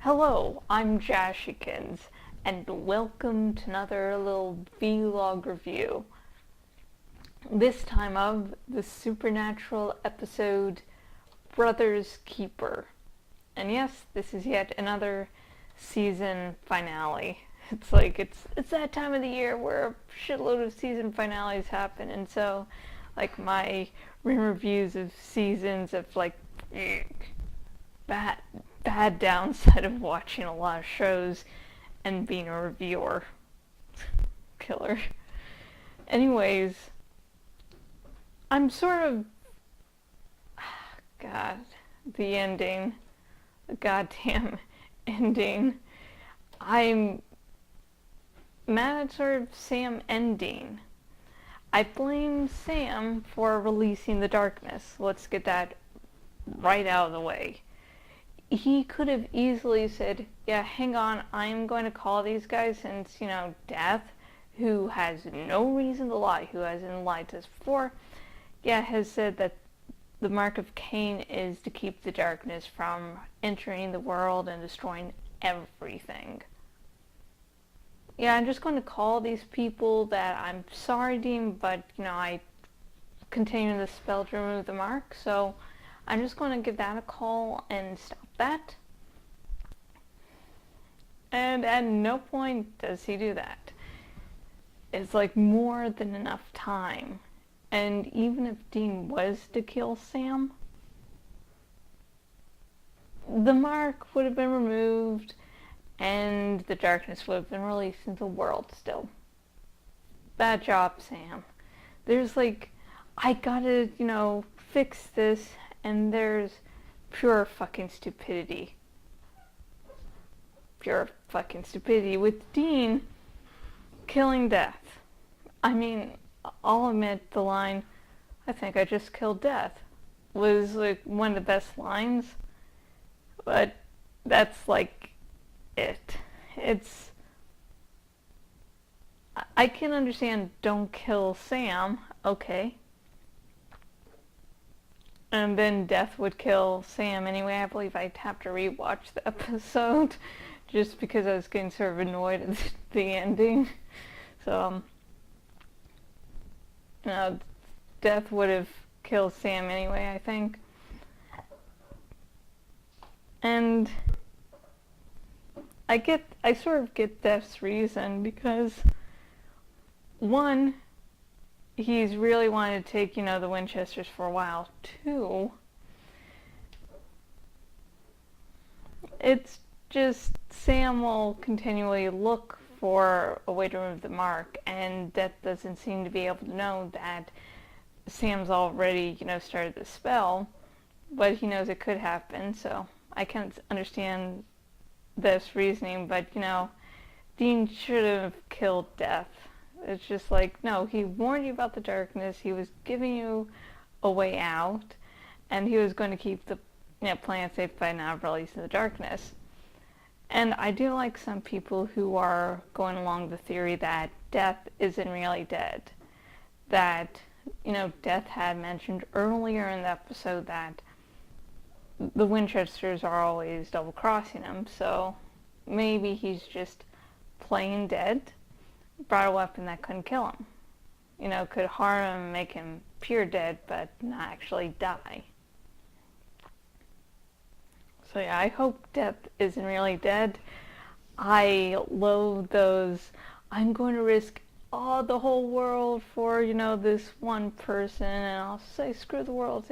Hello, I'm Jashykins, and welcome to another little vlog review. This time of the supernatural episode Brother's Keeper. And yes, this is yet another season finale. It's that time of the year where a shitload of season finales happen, and so my reviews of seasons of bad downside of watching a lot of shows and being a reviewer. Killer. Anyways, I'm sort of... God, the ending. The goddamn ending. I'm mad at sort of Sam ending. I blame Sam for releasing the darkness. Let's get that right out of the way. He could have easily said, yeah, hang on, I'm going to call these guys since, Death, who has no reason to lie, who hasn't lied to us before, has said that the mark of Cain is to keep the darkness from entering the world and destroying everything. Yeah, I'm just going to call these people that I'm sorry, Dean, but, I continue the spell to remove the mark, so I'm just going to give that a call and stop that. And at no point does he do that. It's more than enough time. And even if Dean was to kill Sam, the mark would have been removed and the darkness would have been released into the world still. Bad job, Sam. There's I gotta, fix this, and there's pure fucking stupidity. Pure fucking stupidity with Dean killing Death. I mean, I'll admit the line, I think I just killed Death, was one of the best lines, but that's it. It's... I can understand don't kill Sam, okay. And then Death would kill Sam anyway. I believe I'd have to rewatch the episode just because I was getting sort of annoyed at the ending. So, Death would have killed Sam anyway, I think. And I sort of get Death's reason because, one, he's really wanted to take, the Winchesters for a while. Two, it's just Sam will continually look for a way to remove the mark, and Death doesn't seem to be able to know that Sam's already, started the spell, but he knows it could happen, so I can't understand this reasoning, but, Dean should have killed Death. It's just no, he warned you about the darkness, he was giving you a way out, and he was going to keep the planet safe by not releasing the darkness. And I do like some people who are going along the theory that Death isn't really dead. That, Death had mentioned earlier in the episode that the Winchesters are always double-crossing him, so maybe he's just plain dead, brought a weapon that couldn't kill him. Could harm him and make him pure dead, but not actually die. So yeah, I hope Death isn't really dead. I loathe those, I'm going to risk the whole world for, this one person, and I'll say screw the world.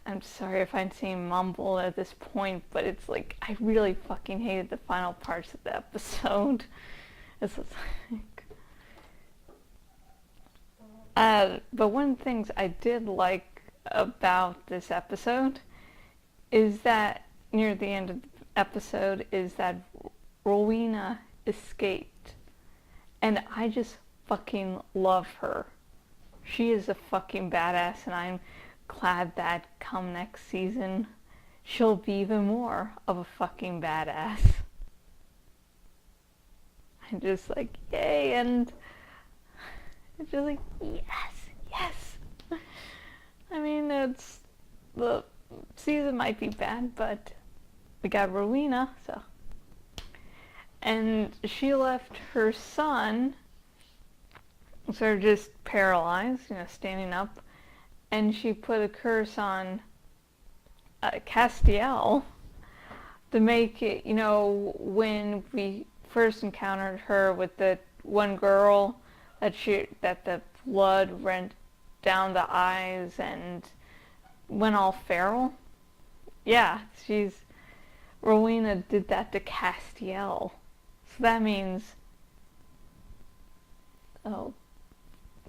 I'm sorry if I'm saying mumble at this point, but it's I really fucking hated the final parts of the episode. It's but one of the things I did like about this episode is that near the end of the episode is that Rowena escaped. And I just fucking love her. She is a fucking badass, and I'm glad that come next season she'll be even more of a fucking badass. I'm just yay, and it's just yes. I mean, the season might be bad, but we got Rowena, so. And she left her son sort of just paralyzed, standing up, and she put a curse on Castiel to make it, when we first encountered her with the one girl that the blood ran down the eyes and went all feral. Yeah, Rowena did that to Castiel. So that means,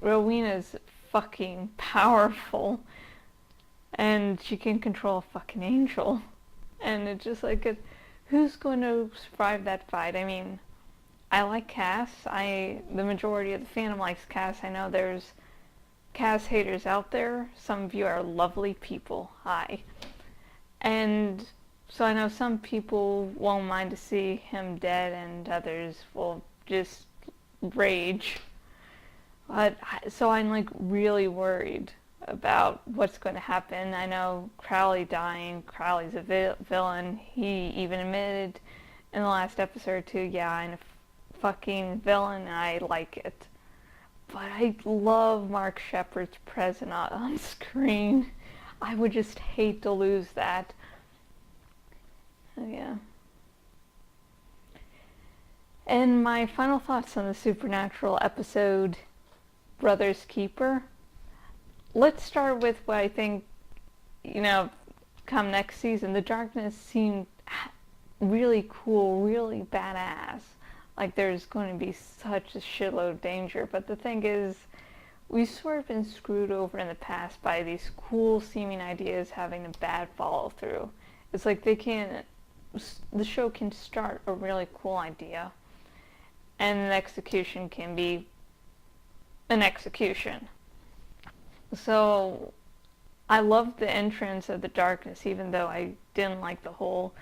Rowena's fucking powerful, and she can control a fucking angel. And it's just like, who's going to survive that fight? I mean, I like Cass. The majority of the fandom likes Cass. I know there's Cass haters out there. Some of you are lovely people. Hi. And so I know some people won't mind to see him dead, and others will just rage. So I'm like really worried about what's going to happen. I know Crowley dying. Crowley's a villain. He even admitted in the last episode too, yeah, I'm a fucking villain and I like it. But I love Mark Sheppard's presence on screen. I would just hate to lose that. Yeah. And my final thoughts on the Supernatural episode, Brother's Keeper. Let's start with what I think, come next season. The darkness seemed really cool, really badass. Like there's going to be such a shitload of danger. But the thing is, we've sort of been screwed over in the past by these cool seeming ideas having a bad follow through. It's like the show can start a really cool idea, and the execution can be an execution. So I loved the entrance of the darkness, even though I didn't like the whole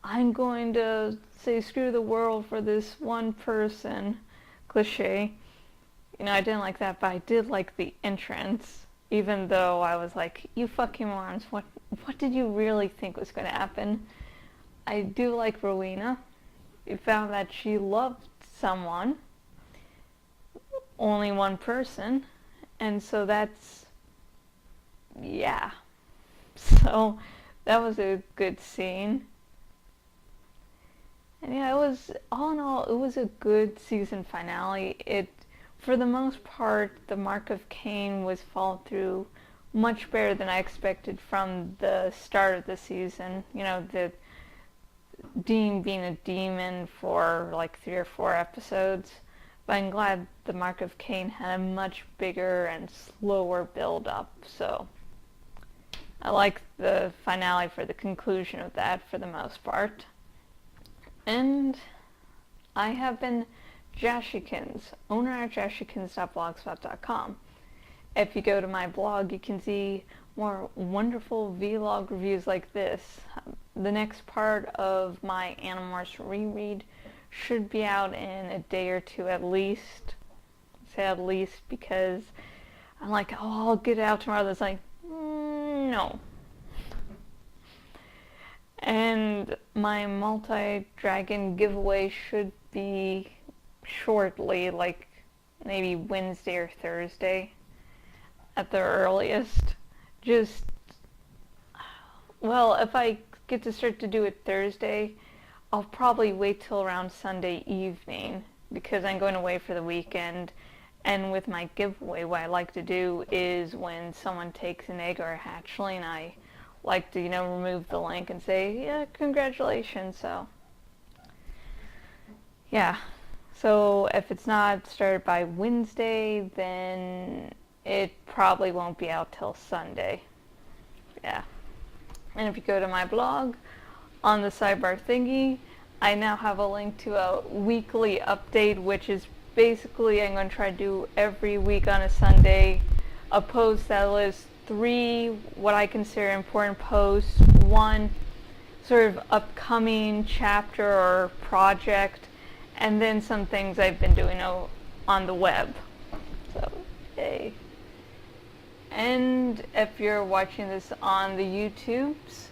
I'm going to say screw the world for this one person cliche. I didn't like that, but I did like the entrance, even though I was like, you fucking morons, what did you really think was going to happen? I do like Rowena. We found that she loved someone, only one person, and so that's, yeah. So that was a good scene. And yeah, all in all, it was a good season finale. For the most part, the Mark of Cain was followed through much better than I expected from the start of the season. The Dean being a demon for like 3 or 4 episodes. But I'm glad the Mark of Cain had a much bigger and slower build-up. So I like the finale for the conclusion of that for the most part. And I have been Jashykins, owner at jashykins.blogspot.com. If you go to my blog, you can see more wonderful vlog reviews like this. The next part of my Animorphs reread should be out in a day or two at least. I say at least because I'm like, I'll get it out tomorrow. That's like, no. And my multi-dragon giveaway should be shortly, like maybe Wednesday or Thursday at the earliest. If I get to start to do it Thursday, I'll probably wait till around Sunday evening because I'm going away for the weekend. And with my giveaway, what I like to do is when someone takes an egg or a hatchling, I like to, remove the link and say, yeah, congratulations. So, yeah. So if it's not started by Wednesday, then it probably won't be out till Sunday. Yeah. And if you go to my blog, on the sidebar thingy, I now have a link to a weekly update, which is basically I'm going to try to do every week on a Sunday a post that lists 3 what I consider important posts, 1 sort of upcoming chapter or project, and then some things I've been doing on the web. So, yay. And if you're watching this on the YouTubes,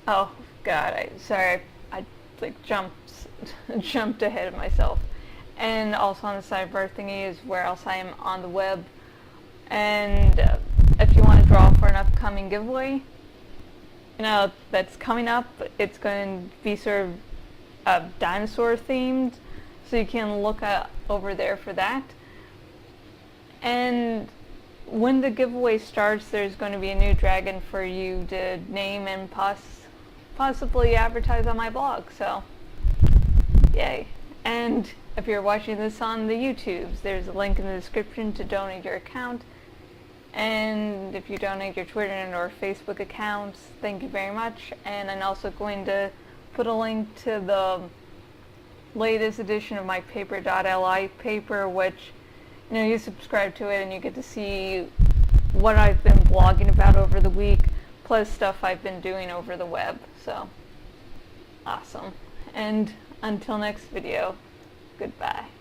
Oh God, I like jumped ahead of myself. And also on the sidebar thingy is where else I am on the web. And if you want to draw for an upcoming giveaway, that's coming up, it's going to be sort of dinosaur themed, so you can look over there for that. And when the giveaway starts, there's going to be a new dragon for you to name and possibly advertise on my blog, so yay. And if you're watching this on the YouTubes, there's a link in the description to donate your account. And if you donate your Twitter and or Facebook accounts, thank you very much. And I'm also going to put a link to the latest edition of my paper.li paper, which you subscribe to it and you get to see what I've been blogging about over the week, plus stuff I've been doing over the web. So awesome. And until next video, goodbye.